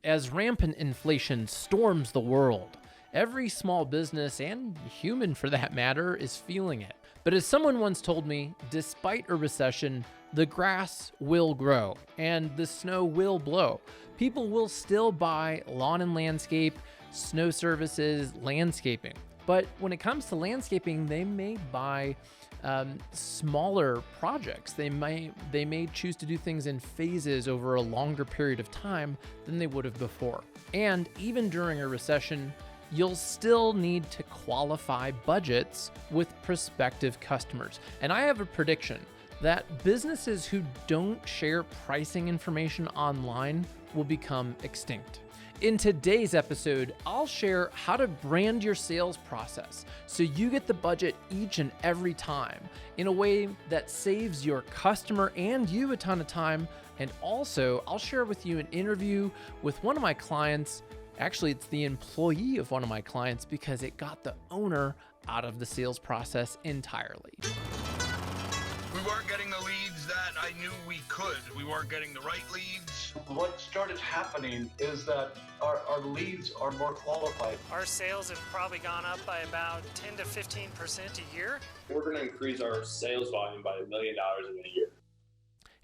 as rampant inflation storms the world. Every small business, and human for that matter, is feeling it. But as someone once told me, despite a recession, the grass will grow and the snow will blow. People will still buy lawn and landscape, snow services, landscaping. But when it comes to landscaping, they may buy smaller projects. They may choose to do things in phases over a longer period of time than they would have before. And even during a recession, you'll still need to qualify budgets with prospective customers. And I have a prediction that businesses who don't share pricing information online will become extinct. In today's episode, I'll share how to brand your sales process so you get the budget each and every time in a way that saves your customer and you a ton of time. And also, I'll share with you an interview with one of my clients. Actually, it's the employee of one of my clients because it got the owner out of the sales process entirely. We weren't getting the leads that I knew we could. We weren't getting the right leads. What started happening is that our leads are more qualified. Our sales have probably gone up by about 10 to 15% a year. We're going to increase our sales volume by $1 million in a year.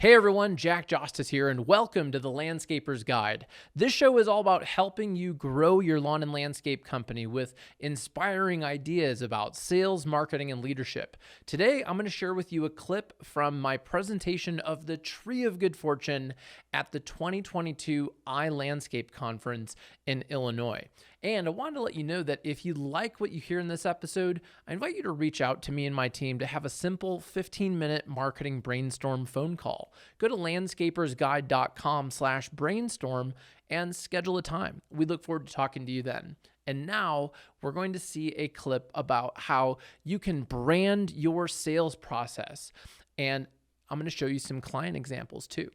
Hey everyone, Jack Jostes here, and welcome to the Landscaper's Guide. This show is all about helping you grow your lawn and landscape company with inspiring ideas about sales, marketing, and leadership. Today, I'm going to share with you a clip from my presentation of the Tree of Good Fortune at the 2022 iLandscape Conference in Illinois. And I wanted to let you know that if you like what you hear in this episode, I invite you to reach out to me and my team to have a simple 15-minute marketing brainstorm phone call. Go to landscapersguide.com/brainstorm and schedule a time. We look forward to talking to you then. And now we're going to see a clip about how you can brand your sales process. And I'm going to show you some client examples too.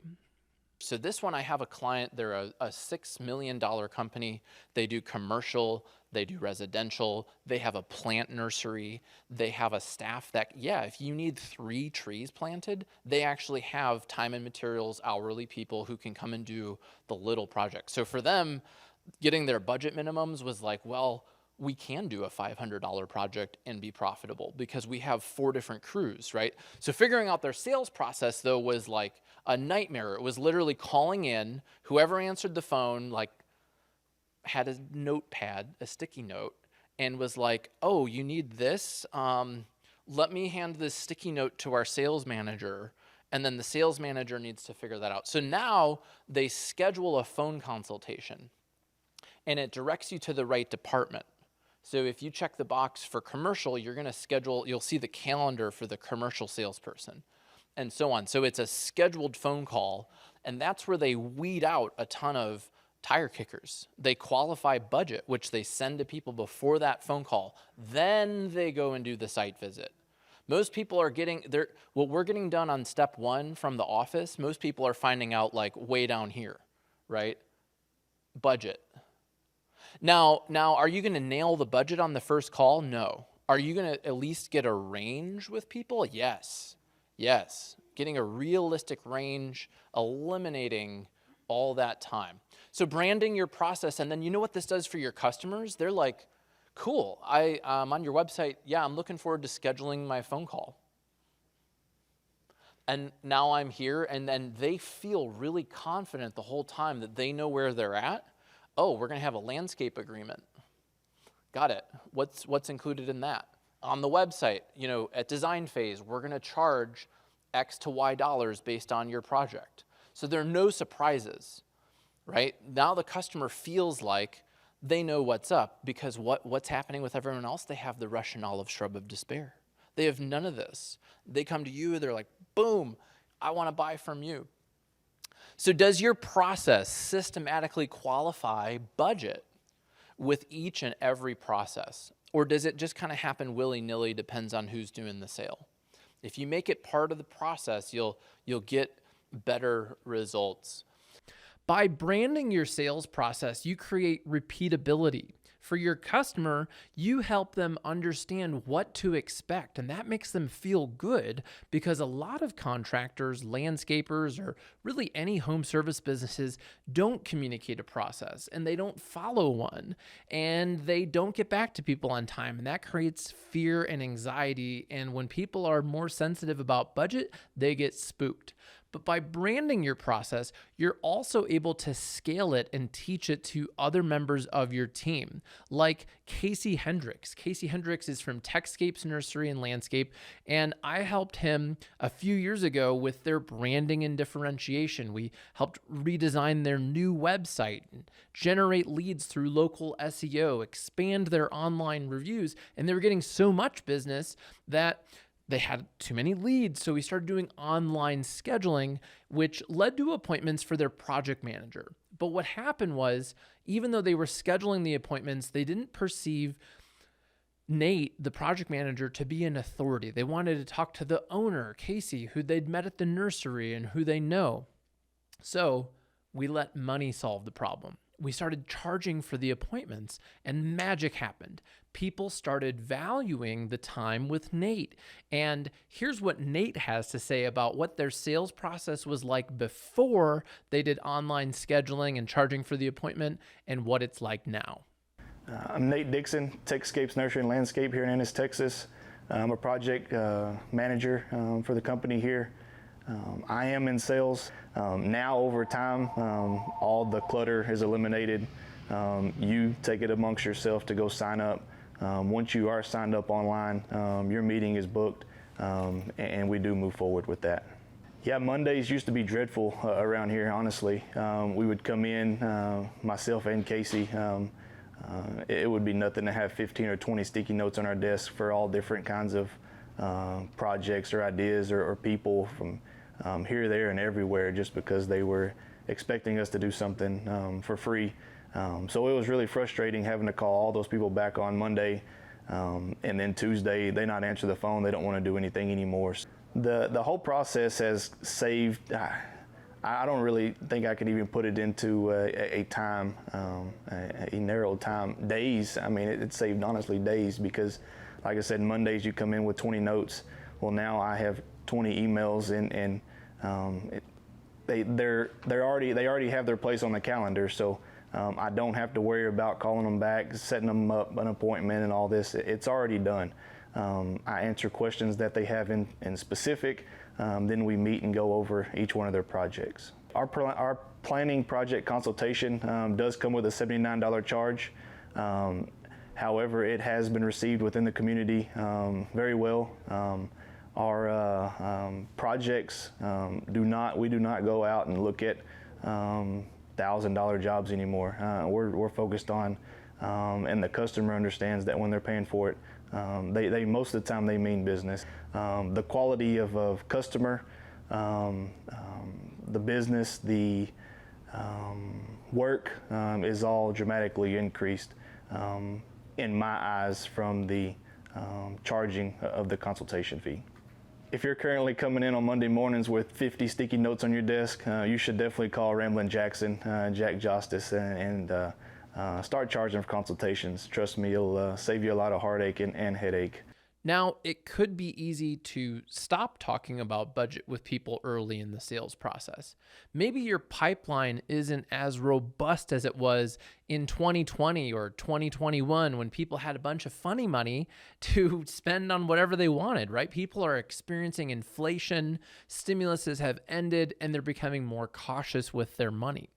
So this one, I have a client, they're a $6 million company. They do commercial, they do residential, they have a plant nursery, they have a staff that, if you need 3 trees planted, they actually have time and materials, hourly people who can come and do the little projects. So for them, getting their budget minimums was like, well, we can do a $500 project and be profitable because we have 4 different crews, right? So figuring out their sales process, though, was like a nightmare. It was literally calling in, whoever answered the phone, like, had a notepad, a sticky note, and was like, oh, you need this? Let me hand this sticky note to our sales manager, and then the sales manager needs to figure that out. So now they schedule a phone consultation, and it directs you to the right department. So if you check the box for commercial, you're going to schedule, you'll see the calendar for the commercial salesperson and so on. So it's a scheduled phone call, and that's where they weed out a ton of tire kickers. They qualify budget, which they send to people before that phone call. Then they go and do the site visit. Most people are getting, what we're getting done on step 1 from the office, most people are finding out like way down here, right? Budget. Now, are you going to nail the budget on the first call? No. Are you going to at least get a range with people? Yes. Getting a realistic range, eliminating all that time. So branding your process, and then you know what this does for your customers? They're like, cool, I'm on your website. Yeah, I'm looking forward to scheduling my phone call. And now I'm here, and then they feel really confident the whole time that they know where they're at. Oh, we're going to have a landscape agreement. Got it. What's included in that? On the website, at design phase, we're going to charge X to Y dollars based on your project. So there are no surprises, right? Now the customer feels like they know what's up because what's happening with everyone else? They have the Russian olive shrub of despair. They have none of this. They come to you, they're like, boom, I want to buy from you. So does your process systematically qualify budget with each and every process? Or does it just kind of happen willy-nilly, depends on who's doing the sale? If you make it part of the process, you'll get better results. By branding your sales process, you create repeatability. For your customer, you help them understand what to expect, and that makes them feel good because a lot of contractors, landscapers, or really any home service businesses don't communicate a process and they don't follow one and they don't get back to people on time. And that creates fear and anxiety. And when people are more sensitive about budget, they get spooked. But by branding your process, you're also able to scale it and teach it to other members of your team, like Casey Hendricks. Casey Hendricks is from Techscapes Nursery and Landscape, and I helped him a few years ago with their branding and differentiation. We helped redesign their new website, generate leads through local SEO, expand their online reviews, and they were getting so much business that they had too many leads, so we started doing online scheduling, which led to appointments for their project manager. But what happened was, even though they were scheduling the appointments, they didn't perceive Nate, the project manager, to be an authority. They wanted to talk to the owner, Casey, who they'd met at the nursery and who they know. So we let money solve the problem. We started charging for the appointments, and magic happened. People started valuing the time with Nate. And here's what Nate has to say about what their sales process was like before they did online scheduling and charging for the appointment, and what it's like now. I'm Nate Dixon, Techscapes Nursery and Landscape here in Ennis, Texas. I'm a project manager for the company here. I am in sales. Now over time, all the clutter is eliminated. You take it amongst yourself to go sign up. Once you are signed up online, your meeting is booked, and we do move forward with that. Yeah, Mondays used to be dreadful around here, honestly. We would come in, myself and Casey, it would be nothing to have 15 or 20 sticky notes on our desk for all different kinds of projects or ideas or people from here, there, and everywhere, just because they were expecting us to do something for free. So it was really frustrating having to call all those people back on Monday, and then Tuesday they not answer the phone. They don't want to do anything anymore. The whole process has saved. I don't really think I could even put it into a time, a narrowed time, days. I mean, it saved honestly days, because, like I said, Mondays you come in with 20 notes. Well, now I have 20 emails, and they already have their place on the calendar. So I don't have to worry about calling them back, setting them up an appointment, and all this. It's already done. I answer questions that they have in specific. Then we meet and go over each one of their projects. Our planning project consultation does come with a $79 charge. However, it has been received within the community very well. Our projects we do not go out and look at $1,000 jobs anymore. We're focused on, and the customer understands that when they're paying for it, they most of the time they mean business. The quality of customer, the business, the work is all dramatically increased in my eyes from the charging of the consultation fee. If you're currently coming in on Monday mornings with 50 sticky notes on your desk, you should definitely call Ramblin' Jackson, Jack Jostes, and start charging for consultations. Trust me, it'll save you a lot of heartache and headache. Now, it could be easy to stop talking about budget with people early in the sales process. Maybe your pipeline isn't as robust as it was in 2020 or 2021, when people had a bunch of funny money to spend on whatever they wanted, right? People are experiencing inflation, stimuluses have ended, and they're becoming more cautious with their money.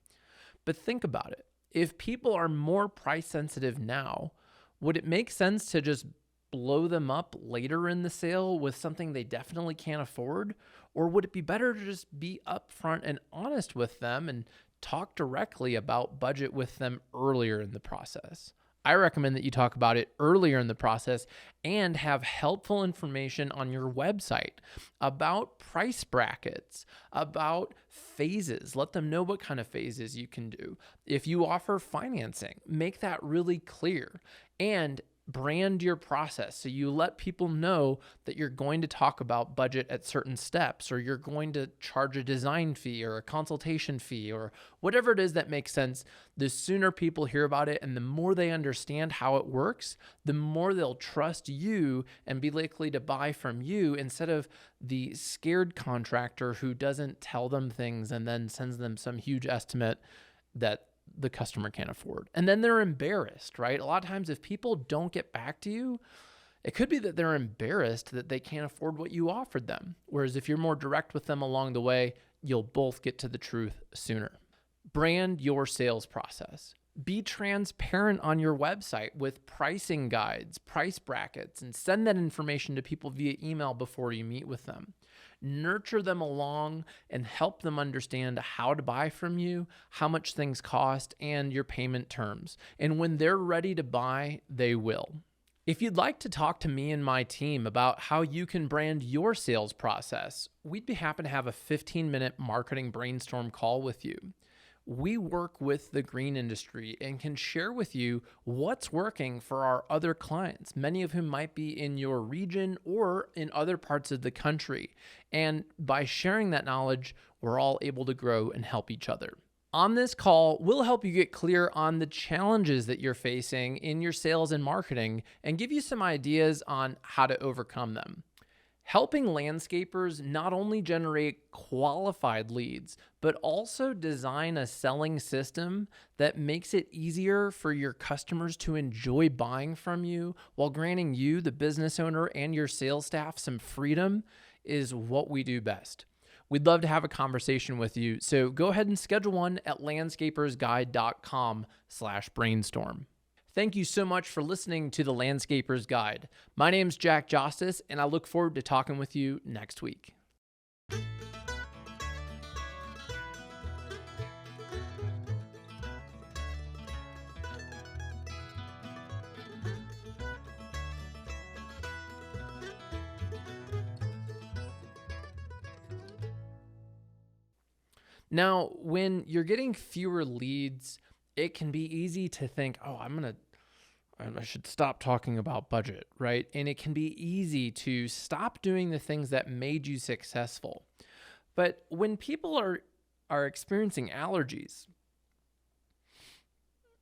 But think about it. If people are more price sensitive now, would it make sense to just blow them up later in the sale with something they definitely can't afford? Or would it be better to just be upfront and honest with them and talk directly about budget with them earlier in the process? I recommend that you talk about it earlier in the process and have helpful information on your website about price brackets, about phases. Let them know what kind of phases you can do. If you offer financing, make that really clear. And brand your process. So you let people know that you're going to talk about budget at certain steps, or you're going to charge a design fee or a consultation fee or whatever it is that makes sense. The sooner people hear about it and the more they understand how it works, the more they'll trust you and be likely to buy from you instead of the scared contractor who doesn't tell them things and then sends them some huge estimate that the customer can't afford. And then they're embarrassed, right? A lot of times if people don't get back to you, it could be that they're embarrassed that they can't afford what you offered them. Whereas if you're more direct with them along the way, you'll both get to the truth sooner. Brand your sales process. Be transparent on your website with pricing guides, price brackets, and send that information to people via email before you meet with them. Nurture them along and help them understand how to buy from you, how much things cost, and your payment terms. And when they're ready to buy, they will. If you'd like to talk to me and my team about how you can brand your sales process, we'd be happy to have a 15-minute marketing brainstorm call with you. We work with the green industry and can share with you what's working for our other clients, many of whom might be in your region or in other parts of the country. And by sharing that knowledge, we're all able to grow and help each other. On this call, we'll help you get clear on the challenges that you're facing in your sales and marketing and give you some ideas on how to overcome them. Helping landscapers not only generate qualified leads, but also design a selling system that makes it easier for your customers to enjoy buying from you while granting you, the business owner, and your sales staff some freedom is what we do best. We'd love to have a conversation with you, so go ahead and schedule one at landscapersguide.com/brainstorm. Thank you so much for listening to the Landscaper's Guide. My name's Jack Jostes, and I look forward to talking with you next week. Now, when you're getting fewer leads, it can be easy to think, oh, I should stop talking about budget, right? And it can be easy to stop doing the things that made you successful. But when people are experiencing allergies,